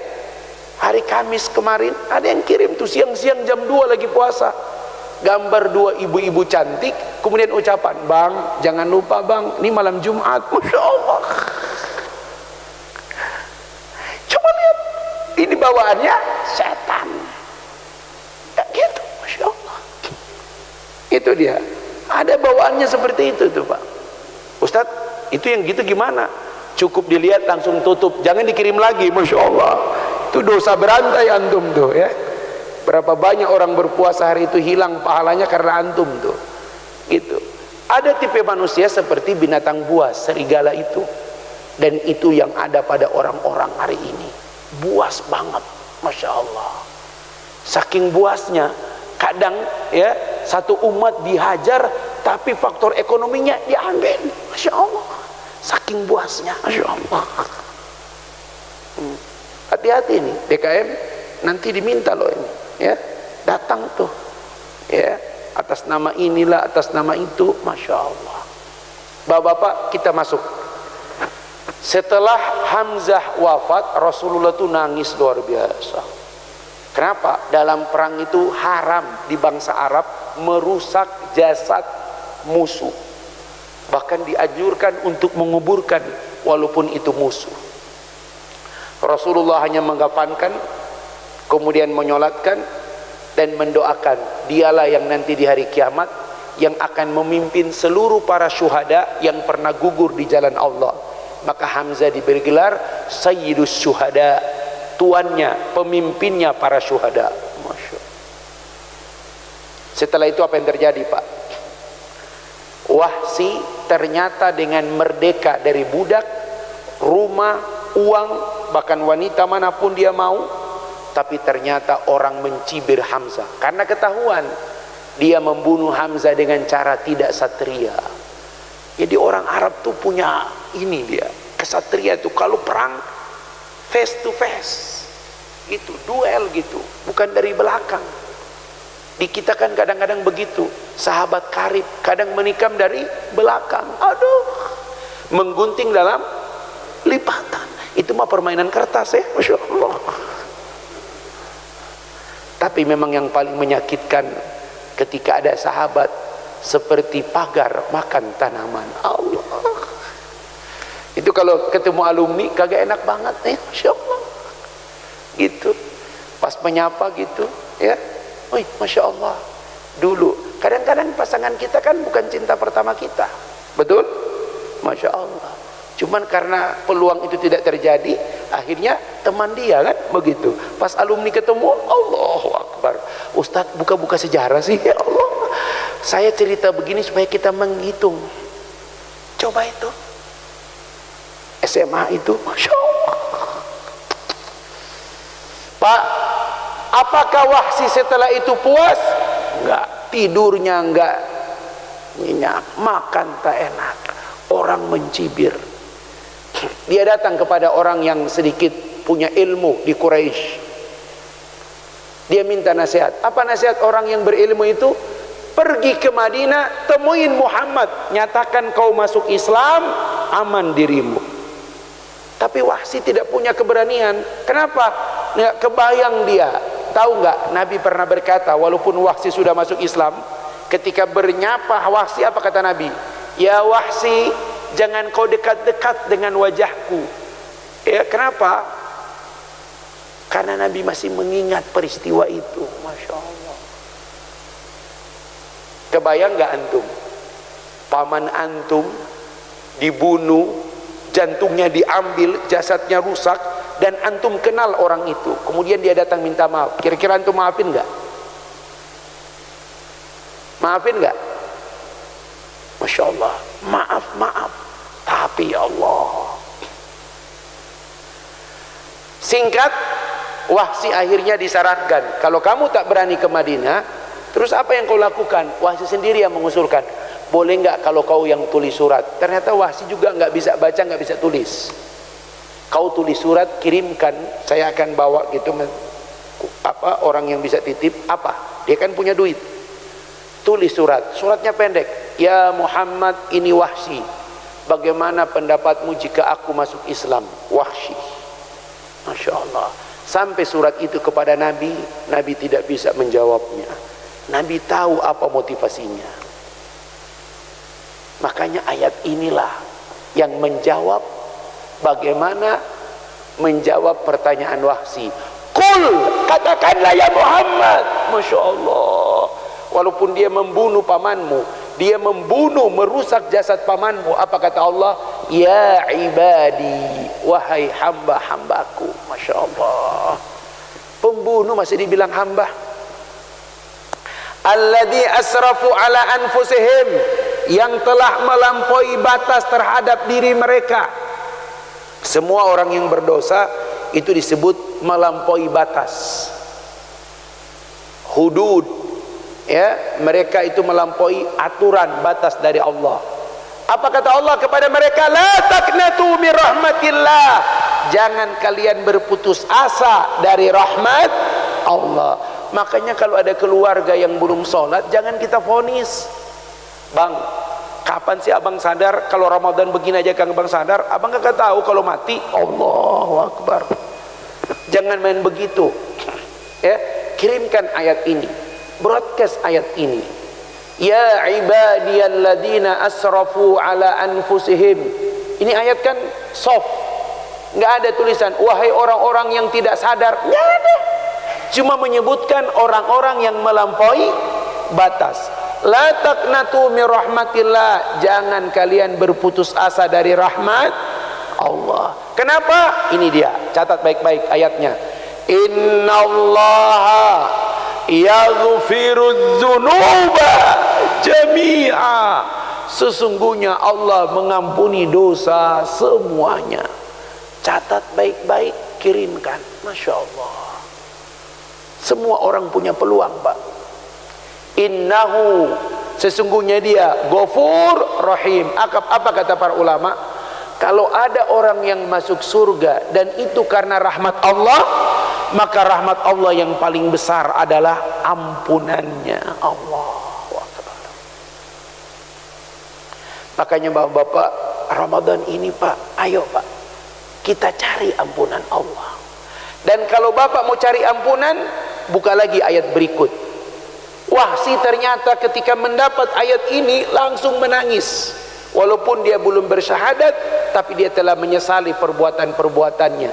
hari Kamis kemarin ada yang kirim tuh siang-siang jam 2 lagi puasa, gambar 2 ibu-ibu cantik, kemudian ucapan, bang jangan lupa bang, ini malam Jumat. Masya Allah. Coba lihat, ini bawaannya setan. Ya gitu, masya Allah. Itu dia, ada bawaannya seperti itu tuh Pak Ustadz. Itu yang gitu gimana? Cukup dilihat langsung tutup, jangan dikirim lagi. Masya Allah, itu dosa berantai antum tuh ya. Berapa banyak orang berpuasa hari itu hilang pahalanya karena antum tuh. Gitu. Ada tipe manusia seperti binatang buas, serigala itu. Dan itu yang ada pada orang-orang hari ini. Buas banget, masya Allah. Saking buasnya, kadang ya satu umat dihajar, tapi faktor ekonominya diambil. Masya Allah. Saking buasnya, masya Allah. Hati-hati nih DKM, nanti diminta loh ini. Ya, datang tuh ya, atas nama inilah, atas nama itu, masya Allah. Bapak-bapak, kita masuk. Setelah Hamzah wafat, Rasulullah tuh nangis luar biasa. Kenapa? Dalam perang itu haram di bangsa Arab merusak jasad musuh, bahkan dianjurkan untuk menguburkan walaupun itu musuh. Rasulullah hanya menggapankan, kemudian menyolatkan dan mendoakan, dialah yang nanti di hari kiamat yang akan memimpin seluruh para syuhada yang pernah gugur di jalan Allah. Maka Hamzah diberi gelar Sayyidus Syuhada, tuannya, pemimpinnya para syuhada. Masya Allah. Setelah itu apa yang terjadi Pak? Wahsi ternyata dengan merdeka dari budak, rumah, uang, bahkan wanita manapun dia mau, tapi ternyata orang mencibir Hamzah karena ketahuan dia membunuh Hamzah dengan cara tidak satria. Jadi orang Arab tuh punya ini, dia kesatria tuh kalau perang face to face gitu, duel gitu, bukan dari belakang. Di kita kan kadang-kadang begitu, sahabat karib kadang menikam dari belakang, aduh, menggunting dalam lipatan. Itu mah permainan kertas ya, masya Allah. Tapi memang yang paling menyakitkan ketika ada sahabat seperti pagar makan tanaman. Allah, itu kalau ketemu alumni kagak enak banget nih, masya Allah. Gitu, pas menyapa gitu ya, wih masya Allah. Dulu kadang-kadang pasangan kita kan bukan cinta pertama kita, betul, masya Allah. Cuman karena peluang itu tidak terjadi, akhirnya teman dia kan begitu. Pas alumni ketemu, Allahu Akbar. Ustadz buka-buka sejarah sih, ya Allah. Saya cerita begini supaya kita menghitung. Coba itu SMA itu, masya Allah. Pak, apakah Wahsi setelah itu puas? Enggak, tidurnya enggak nyenyak, makan tak enak, orang mencibir. Dia datang kepada orang yang sedikit punya ilmu di Quraisy. Dia minta nasihat. Apa nasihat orang yang berilmu itu? Pergi ke Madinah, temuin Muhammad, nyatakan kau masuk Islam, aman dirimu. Tapi Wahsi tidak punya keberanian. Kenapa? Nggak kebayang dia. Tahu nggak? Nabi pernah berkata, walaupun Wahsi sudah masuk Islam, ketika bernyapa Wahsi, apa kata Nabi? Ya Wahsi, jangan kau dekat-dekat dengan wajahku. Ya, kenapa? Karena Nabi masih mengingat peristiwa itu. Masya Allah. Kebayang nggak antum? Paman antum dibunuh, jantungnya diambil, jasadnya rusak, dan antum kenal orang itu. Kemudian dia datang minta maaf. Kira-kira antum maafin nggak? Maafin nggak? Masya Allah, maaf. Tapi ya Allah, singkat, Wahsi akhirnya disarankan, kalau kamu tak berani ke Madinah, terus apa yang kau lakukan? Wahsi sendiri yang mengusulkan, boleh nggak kalau kau yang tulis surat? Ternyata Wahsi juga nggak bisa baca, nggak bisa tulis. Kau tulis surat, kirimkan, saya akan bawa gitu. apa orang yang bisa titip apa? Dia kan punya duit. Tulis suratnya pendek. Ya Muhammad, ini Wahsy. Bagaimana pendapatmu jika aku masuk Islam? Wahsy. Masya Allah. Sampai surat itu kepada Nabi, Nabi tidak bisa menjawabnya. Nabi tahu apa motivasinya. Makanya ayat inilah yang menjawab bagaimana menjawab pertanyaan Wahsy. Qul, katakanlah ya Muhammad. Masya Allah. Walaupun dia membunuh pamanmu, dia membunuh, merusak jasad pamanmu, apa kata Allah? Ya ibadi, wahai hamba-hambaku. Masya Allah. Pembunuh masih dibilang hamba. Alladzi asrafu ala anfusihim, yang telah melampaui batas terhadap diri mereka. Semua orang yang berdosa itu disebut melampaui batas. Hudud, ya, mereka itu melampaui aturan batas dari Allah. Apa kata Allah kepada mereka? La taqnatu min rahmatillah, jangan kalian berputus asa dari rahmat Allah. Makanya kalau ada keluarga yang belum sholat, jangan kita vonis. Bang, kapan sih abang sadar? Kalau Ramadan begini aja kang bang sadar, abang gak tahu kalau mati. Allahu Akbar. Jangan main begitu. Ya, kirimkan ayat ini, broadcast ayat ini. Ya ibadiyalladzina asrafu ala anfusihim. Ini ayat kan soft, nggak ada tulisan wahai orang-orang yang tidak sadar, nggak ada. Cuma menyebutkan orang-orang yang melampaui batas. La taqnatu min rahmatillah, jangan kalian berputus asa dari rahmat Allah. Kenapa? Ini dia, catat baik-baik ayatnya. Innallaha yaghfirudz dzunuba jami'a, sesungguhnya Allah mengampuni dosa semuanya. Catat baik-baik, kirimkan. Masya Allah. Semua orang punya peluang, Pak. Innahu, sesungguhnya dia Ghafur Rahim. Apa kata para ulama? Kalau ada orang yang masuk surga dan itu karena rahmat Allah, maka rahmat Allah yang paling besar adalah ampunannya Allah. Makanya bapak-bapak, Ramadan ini Pak, ayo Pak, kita cari ampunan Allah. Dan kalau bapak mau cari ampunan, buka lagi ayat berikut. Wahsy ternyata ketika mendapat ayat ini langsung menangis. Walaupun dia belum bersyahadat, tapi dia telah menyesali perbuatan-perbuatannya.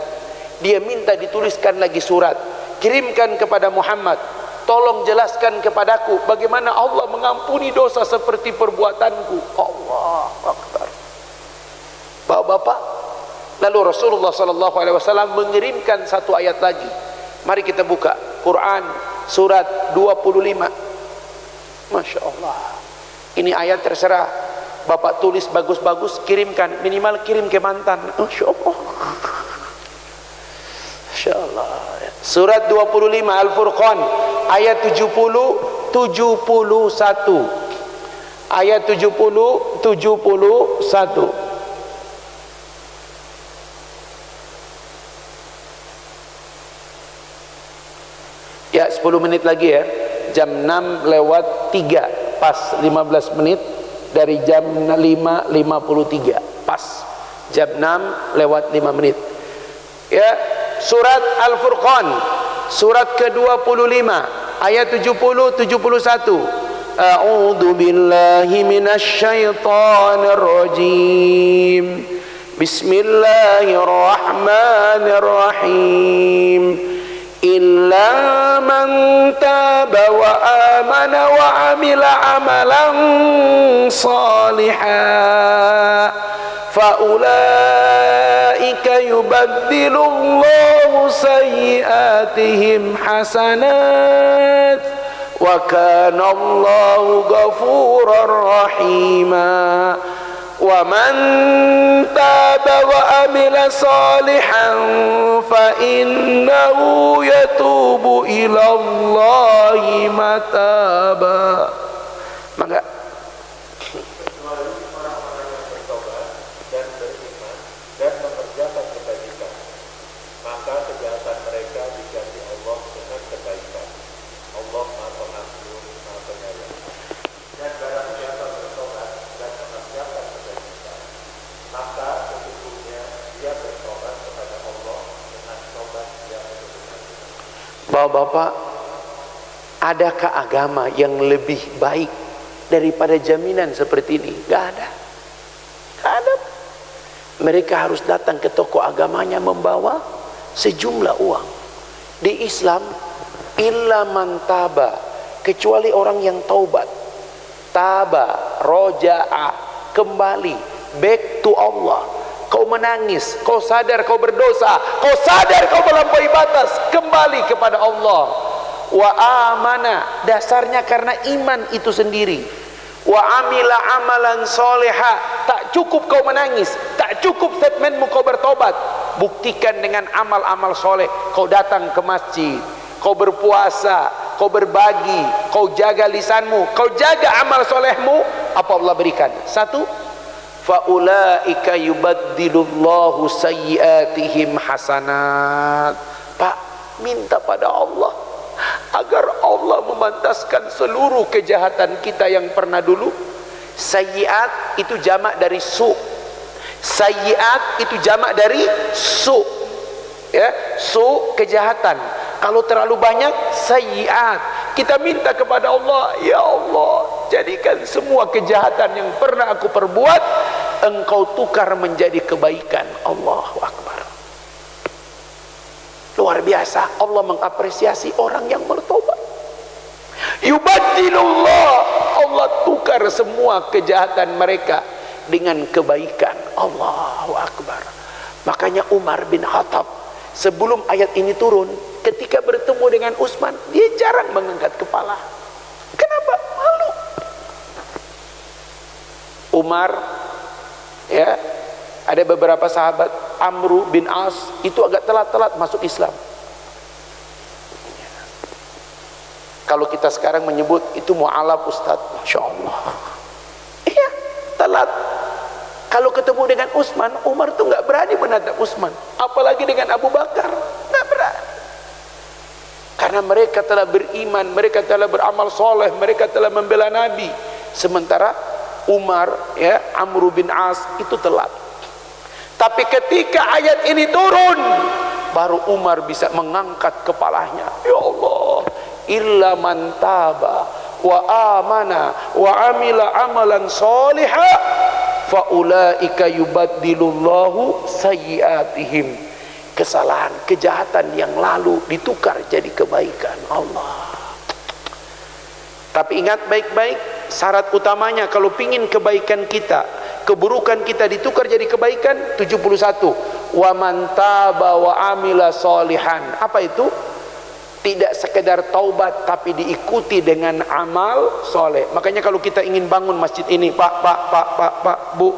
Dia minta dituliskan lagi surat, kirimkan kepada Muhammad, tolong jelaskan kepadaku bagaimana Allah mengampuni dosa seperti perbuatanku. Allah Akbar. Bapak-bapak, lalu Rasulullah SAW mengirimkan satu ayat lagi. Mari kita buka Quran surat 25. Masya Allah. Ini ayat terserah, bapak tulis bagus-bagus, kirimkan, minimal kirim ke mantan. Masya Allah. Masya Allah. Surat 25 Al-Furqan ayat 70 71. Ayat 70 71. Ya, 10 menit lagi ya. Jam 6:03 pas 15 menit dari jam 5:53 pas jam 6:05 menit. Ya, surat Al-Furqan surat ke-25 ayat 70 71. A'udzu billahi minasy syaithanir rajim. Bismillahirrahmanirrahim. Illa man taba wa amana wa amila amalan salihan fa ulaika yubaddilullahu sayyi'atihim hasanat wa kana Allahu ghafurar rahima. Wa man taba wa amila salihan fa innahu yatubu ila Allahi mataba. Maka orang-orang yang bertobat dan beriman dan mengerjakan kebajikan, maka kejahatan mereka diganti Allah dengan Bapak-bapak, adakah agama yang lebih baik daripada jaminan seperti ini? Gak ada. Gak ada. Mereka harus datang ke toko agamanya membawa sejumlah uang. Di Islam, illa man taba, kecuali orang yang taubat, taba, roja'a, kembali, back to Allah. Kau menangis, kau sadar kau berdosa, kau sadar kau melampaui batas, kembali kepada Allah. Wa amana, dasarnya karena iman itu sendiri. Wa amila amalan soleha, tak cukup kau menangis, tak cukup statementmu kau bertobat, buktikan dengan amal-amal soleh. Kau datang ke masjid, kau berpuasa, kau berbagi, kau jaga lisanmu, kau jaga amal solehmu. Apa Allah berikan? Satu, faulaika yubaddilullahu sayyiatihim hasanat. Pak, minta pada Allah agar Allah memantaskan seluruh kejahatan kita yang pernah dulu. Sayyiat itu jamak dari su. Sayyiat itu jamak dari su. Ya, su kejahatan. Kalau terlalu banyak sayyiat. Kita minta kepada Allah, ya Allah, jadikan semua kejahatan yang pernah aku perbuat Engkau tukar menjadi kebaikan. Allahu Akbar. Luar biasa, Allah mengapresiasi orang yang bertobat. Yubaddilullah, Allah tukar semua kejahatan mereka dengan kebaikan. Allahu Akbar. Makanya Umar bin Khattab sebelum ayat ini turun, ketika bertemu dengan Utsman, dia jarang mengangkat kepala. Kenapa? Malu. Umar, ya, ada beberapa sahabat, Amru bin As itu agak telat-telat masuk Islam. Kalau kita sekarang menyebut itu mu'alaf Ustaz, Masya Allah. Iya, telat. Kalau ketemu dengan Utsman, Umar tuh nggak berani menatap Utsman, apalagi dengan Abu Bakar, nggak berani. Karena mereka telah beriman, mereka telah beramal soleh, mereka telah membela Nabi. Sementara Umar, ya, Amru bin As itu telat. Tapi ketika ayat ini turun, baru Umar bisa mengangkat kepalanya. Ya Allah, illa man taba wa amana wa amila amalan soliha faulaika yubaddilullahu sayyiatihim. Kesalahan, kejahatan yang lalu ditukar jadi kebaikan. Allah. Tapi ingat baik-baik, syarat utamanya kalau pingin kebaikan kita, keburukan kita ditukar jadi kebaikan. 71, wa man taba wa amila solihan. Apa itu? Tidak sekedar taubat, tapi diikuti dengan amal soleh. Makanya kalau kita ingin bangun masjid ini, pak, bu,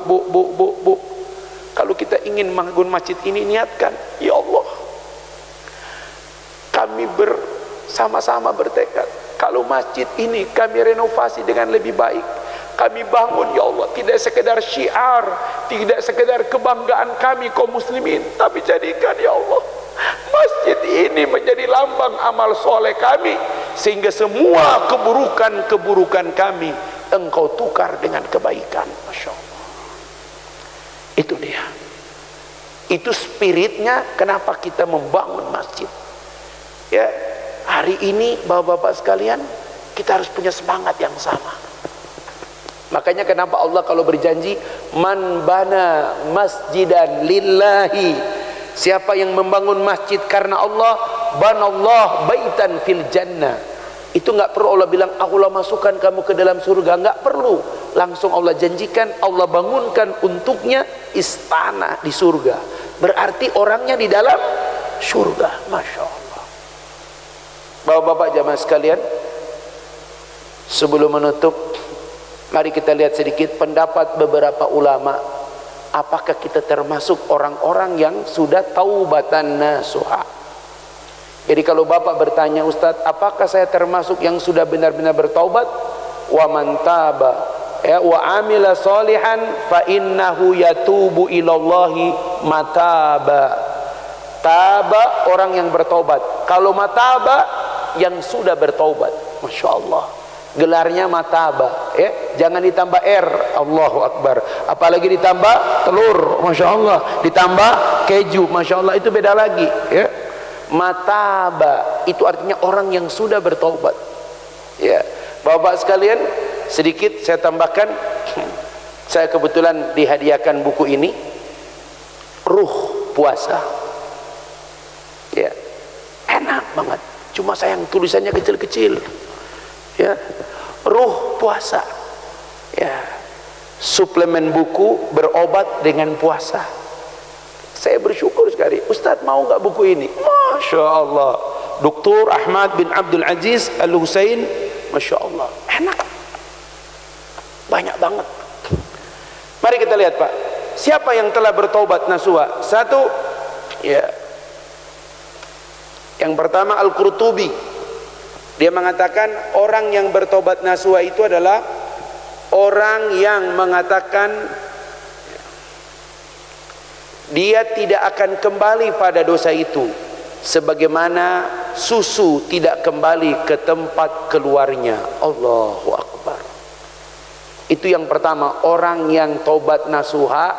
kalau kita ingin bangun masjid ini, niatkan, ya Allah, kami bersama-sama bertekad, kalau masjid ini kami renovasi dengan lebih baik, kami bangun, ya Allah, tidak sekedar syiar, tidak sekedar kebanggaan kami kaum muslimin, tapi jadikan, ya Allah, masjid ini menjadi lambang amal soleh kami, sehingga semua keburukan kami Engkau tukar dengan kebaikan. Masya Allah. Itu dia. Itu spiritnya kenapa kita membangun masjid. Ya, hari ini bapak-bapak sekalian, kita harus punya semangat yang sama. Makanya kenapa Allah kalau berjanji, man bana masjidan lillahi, siapa yang membangun masjid karena Allah, banallah baitan fil jannah. Itu nggak perlu Allah bilang, Allah masukkan kamu ke dalam surga, nggak perlu. Langsung Allah janjikan, Allah bangunkan untuknya istana di surga. Berarti orangnya di dalam surga. Masya Allah. Bapak-bapak jamaah sekalian, sebelum menutup, mari kita lihat sedikit pendapat beberapa ulama. Apakah kita termasuk orang-orang yang sudah taubatan nasuha? Jadi kalau bapak bertanya, Ustadz, apakah saya termasuk yang sudah benar-benar bertaubat? Wa man taba, ya, wa amila solihan fa innahu yatubu ilallahi mataba. Taba orang yang bertaubat. Kalau mataba yang sudah bertaubat. Masya Allah. Gelarnya mataba, ya, jangan ditambah R. Allahu Akbar. Apalagi ditambah telur, Masya Allah, ditambah keju, Masya Allah, itu beda lagi, ya. Mataba itu artinya orang yang sudah bertaubat. Ya, Bapak sekalian, sedikit saya tambahkan, saya kebetulan dihadiahkan buku ini, Ruh Puasa. Ya, enak banget. Cuma sayang tulisannya kecil-kecil. Ya, Ruh Puasa. Ya, suplemen buku berobat dengan puasa. Saya bersyukur sekali. Ustadz mau nggak buku ini? Masya Allah. Dr. Ahmad bin Abdul Aziz Al-Husain, Masya Allah, enak, banyak banget. Mari kita lihat Pak, siapa yang telah bertobat nasuha? Satu, ya, yang pertama Al-Qurtubi, dia mengatakan orang yang bertobat nasuha itu adalah orang yang mengatakan dia tidak akan kembali pada dosa itu, sebagaimana susu tidak kembali ke tempat keluarnya. Allahu Akbar. Itu yang pertama, orang yang tobat nasuha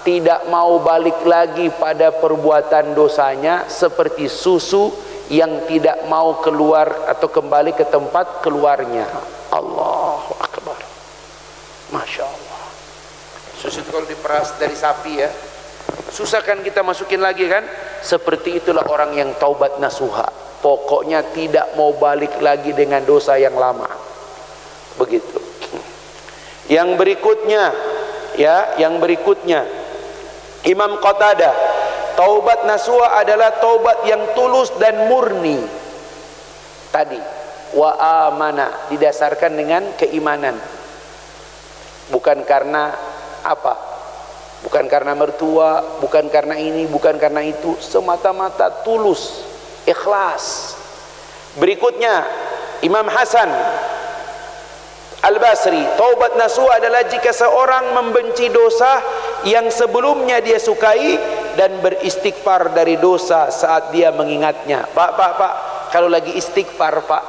tidak mau balik lagi pada perbuatan dosanya, seperti susu yang tidak mau keluar atau kembali ke tempat keluarnya. Allahu Akbar. Masya Allah. Susu itu kalau diperas dari sapi ya, susah kan kita masukin lagi kan? Seperti itulah orang yang taubat nasuha, pokoknya tidak mau balik lagi dengan dosa yang lama. Begitu. Yang berikutnya, ya, yang berikutnya Imam Qatadah, taubat nasuha adalah taubat yang tulus dan murni. Tadi wa amana, didasarkan dengan keimanan, bukan karena apa, bukan karena mertua, bukan karena ini, bukan karena itu, semata-mata tulus, ikhlas. Berikutnya Imam Hasan Al-Basri, taubat nasuha adalah jika seorang membenci dosa yang sebelumnya dia sukai dan beristighfar dari dosa saat dia mengingatnya. Pak, kalau lagi istighfar Pak,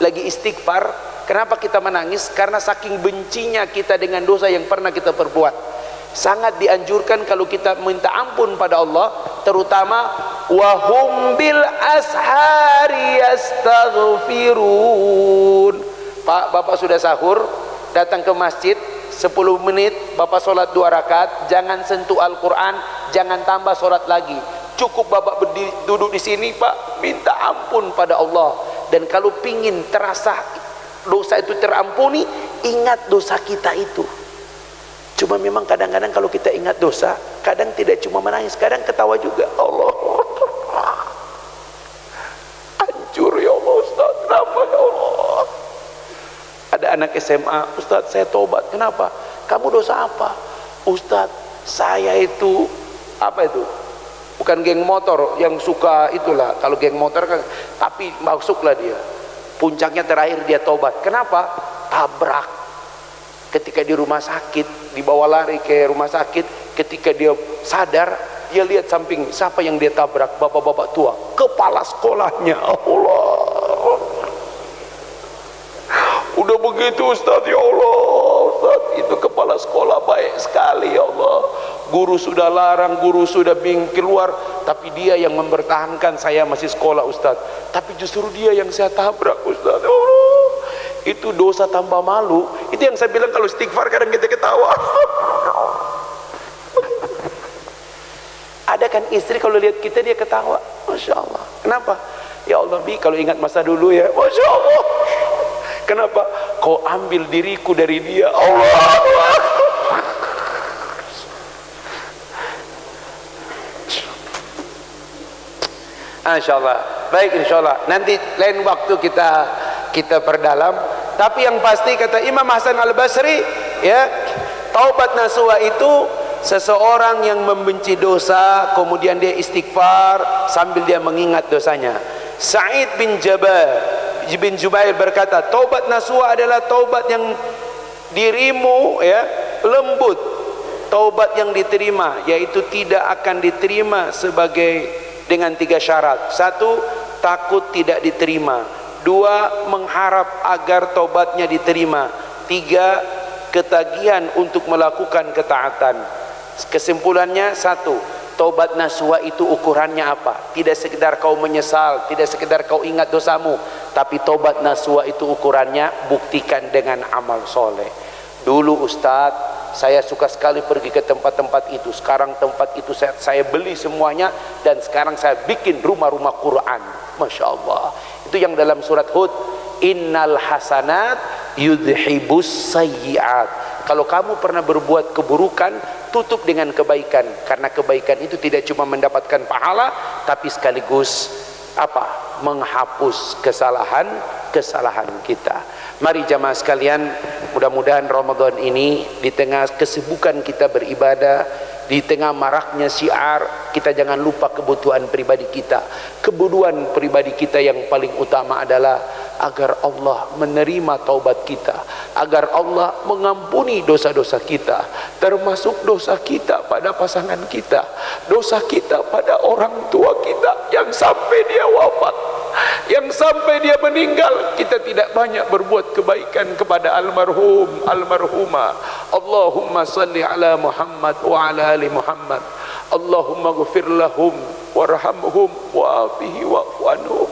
lagi istighfar, kenapa kita menangis? Karena saking bencinya kita dengan dosa yang pernah kita perbuat. Sangat dianjurkan kalau kita minta ampun pada Allah, terutama wahum bil ashari yastaghfirun. Pak, Bapak sudah sahur, datang ke masjid 10 menit, Bapak sholat 2 rakaat, jangan sentuh Al-Quran, jangan tambah sholat lagi. Cukup Bapak berdiri, duduk di sini Pak, minta ampun pada Allah. Dan kalau pingin terasa dosa itu terampuni, ingat dosa kita itu. Cuma memang kadang-kadang kalau kita ingat dosa, kadang tidak cuma menangis, kadang ketawa juga. Allah, hancur ya Allah Ustaz, kenapa ya Allah? Ada anak SMA, Ustaz saya tobat, kenapa? Kamu dosa apa? Ustaz saya itu, apa itu? Bukan geng motor yang suka itulah, kalau geng motor kan, tapi masuklah dia. Puncaknya terakhir dia tobat, kenapa? Tabrak. Ketika di rumah sakit, dibawa lari ke rumah sakit, ketika dia sadar, dia lihat samping, siapa yang dia tabrak? Bapak-bapak tua, kepala sekolahnya. Allah, udah begitu Ustaz, ya Allah Ustaz, itu kepala sekolah baik sekali ya Allah, guru sudah larang, guru sudah keluar, tapi dia yang mempertahankan saya masih sekolah Ustaz, tapi justru dia yang saya tabrak Ustaz. Ya Allah, itu dosa tambah malu. Itu yang saya bilang kalau istighfar kadang kita ketawa. Ada kan istri kalau lihat kita dia ketawa, Masya Allah. Kenapa? Ya Allah Bi, kalau ingat masa dulu ya, Masya Allah. Kenapa? Kau ambil diriku dari dia. Allah. Insyaallah. Baik, insyaallah. Nanti lain waktu kita perdalam. Tapi yang pasti kata Imam Hasan Al-Basri, ya, taubat nasuha itu seseorang yang membenci dosa, kemudian dia istighfar sambil dia mengingat dosanya. Sa'id bin Jubair berkata, taubat nasuha adalah taubat yang dirimu ya lembut, taubat yang diterima, yaitu tidak akan diterima sebagai dengan 3 syarat. 1, takut tidak diterima. 2, mengharap agar taubatnya diterima. 3, ketagihan untuk melakukan ketaatan. Kesimpulannya, 1, Taubat nasuha itu ukurannya apa? Tidak sekedar kau menyesal, tidak sekedar kau ingat dosamu, tapi taubat nasuha itu ukurannya buktikan dengan amal soleh. Dulu Ustadz, saya suka sekali pergi ke tempat-tempat itu. Sekarang tempat itu saya beli semuanya, dan sekarang saya bikin rumah-rumah Quran. Masya Allah. Itu yang dalam surat Hud, innal hasanat yudhibus sayyiat. Kalau kamu pernah berbuat keburukan, tutup dengan kebaikan, karena kebaikan itu tidak cuma mendapatkan pahala, tapi sekaligus apa? Menghapus kesalahan kita. Mari jamaah sekalian, mudah-mudahan Ramadan ini di tengah kesibukan kita beribadah, di tengah maraknya syiar, kita jangan lupa kebutuhan pribadi kita. Kebutuhan pribadi kita yang paling utama adalah agar Allah menerima taubat kita, agar Allah mengampuni dosa-dosa kita, termasuk dosa kita pada pasangan kita, dosa kita pada orang tua kita yang sampai dia wafat, yang sampai dia meninggal, kita tidak banyak berbuat kebaikan kepada almarhum, almarhumah. Allahumma salli ala Muhammad wa ala ali Muhammad. Allahumma ghfir lahum warhamhum wa'afihi wa'fu anhum.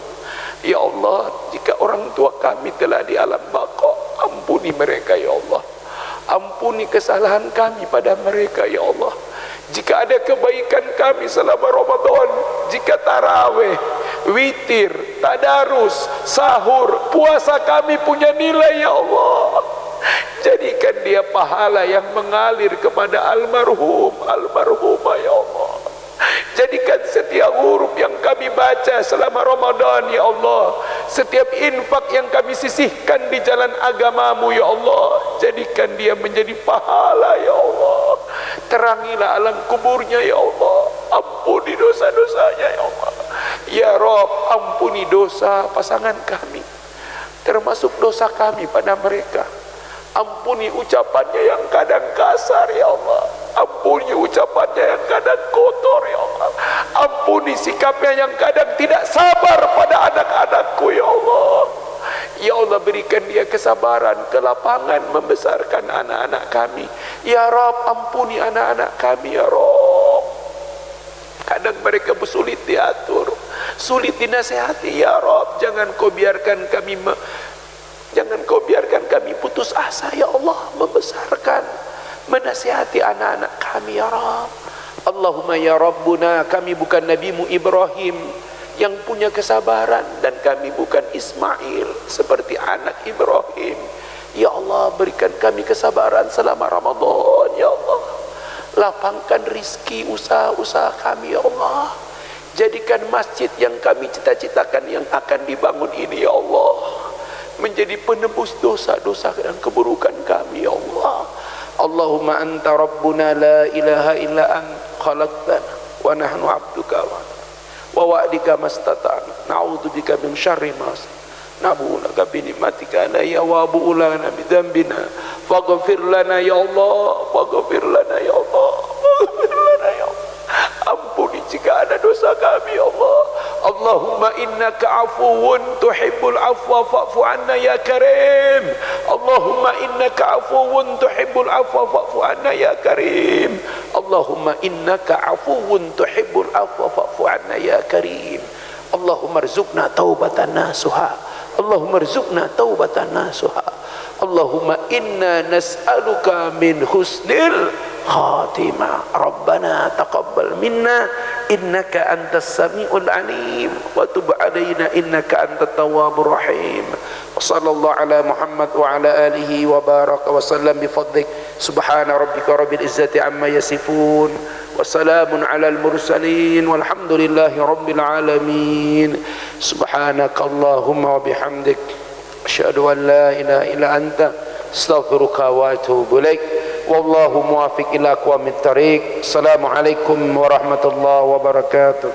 Ya Allah, jika orang tua kami telah di alam baqa, ampuni mereka ya Allah. Ampuni kesalahan kami pada mereka ya Allah. Jika ada kebaikan kami selama Ramadan, jika tarawih, witir, tadarus, sahur, puasa kami punya nilai ya Allah, jadikan dia pahala yang mengalir kepada almarhum, almarhumah ya Allah. Jadikan setiap huruf yang kami baca selama Ramadan ya Allah, setiap infak yang kami sisihkan di jalan agamamu ya Allah, jadikan dia menjadi pahala ya Allah. Terangilah alam kuburnya ya Allah, ampuni dosa-dosanya ya Allah. Ya Rabb, ampuni dosa pasangan kami, termasuk dosa kami pada mereka. Ampuni ucapannya yang kadang kasar ya Allah, ampuni ucapannya yang kadang kotor ya Allah, ampuni sikapnya yang kadang tidak sabar pada anak-anakku ya Allah. Ya Allah, berikan dia kesabaran, kelapangan membesarkan anak-anak kami. Ya Rabb, ampuni anak-anak kami ya Rabb. Kadang mereka sulit diatur, sulit dinasehati ya Rabb. Jangan kau biarkan kami putus asa ya Allah, membesarkan, menasihati anak-anak kami ya Rabb. Allahumma ya Rabbuna, kami bukan Nabimu Ibrahim yang punya kesabaran, dan kami bukan Ismail seperti anak Ibrahim. Ya Allah, berikan kami kesabaran selama Ramadan ya Allah. Lapangkan rizki usaha-usaha kami ya Allah. Jadikan masjid yang kami cita-citakan yang akan dibangun ini ya Allah menjadi penebus dosa-dosa dan keburukan kami ya Allah. Allahumma anta rabbuna la ilaha illa anta khalaqtana wa nahnu abduka wa wa'dika mastata'na na'udzubika min syarri ma nabulaka bi nikmatika la yawabu lana bi dzambina faghfir lana ya Allah, faghfir lana ya Allah, faghfir lana ya Allah. Ampuni jika ada dosa kami ya Allah. Allahumma innaka afuwun tuhibbul afwa fa'fu anna ya karim. Allahumma innaka afuwun tuhibbul afwa fa'fu anna ya karim. Allahumma innaka afuwun tuhibbul afwa fa'fu anna ya karim. Allahumma rzuqna taubatan nasuha. Allahumma rzuqna taubatan nasuha. Allahumma inna nas'aluka min husnil khatimah. Rabbana taqabbal minna innaka antas samiul alim wa tub alaina innaka antat tawwabur rahim. Wa sallallahu ala Muhammad wa ala alihi wa baraka wa sallam bi fadlik. Subhana rabbika rabbil izzati amma yasifun wa salamun ala al mursalin walhamdulillahi rabbil alamin. Subhanakallahumma wa bihamdik asyhadu an la ilaha illa anta astaghfiruka wa atubu ilaik. Wallahu muwaffiq ila aqwamit thariq. Assalamualaikum warahmatullahi wabarakatuh.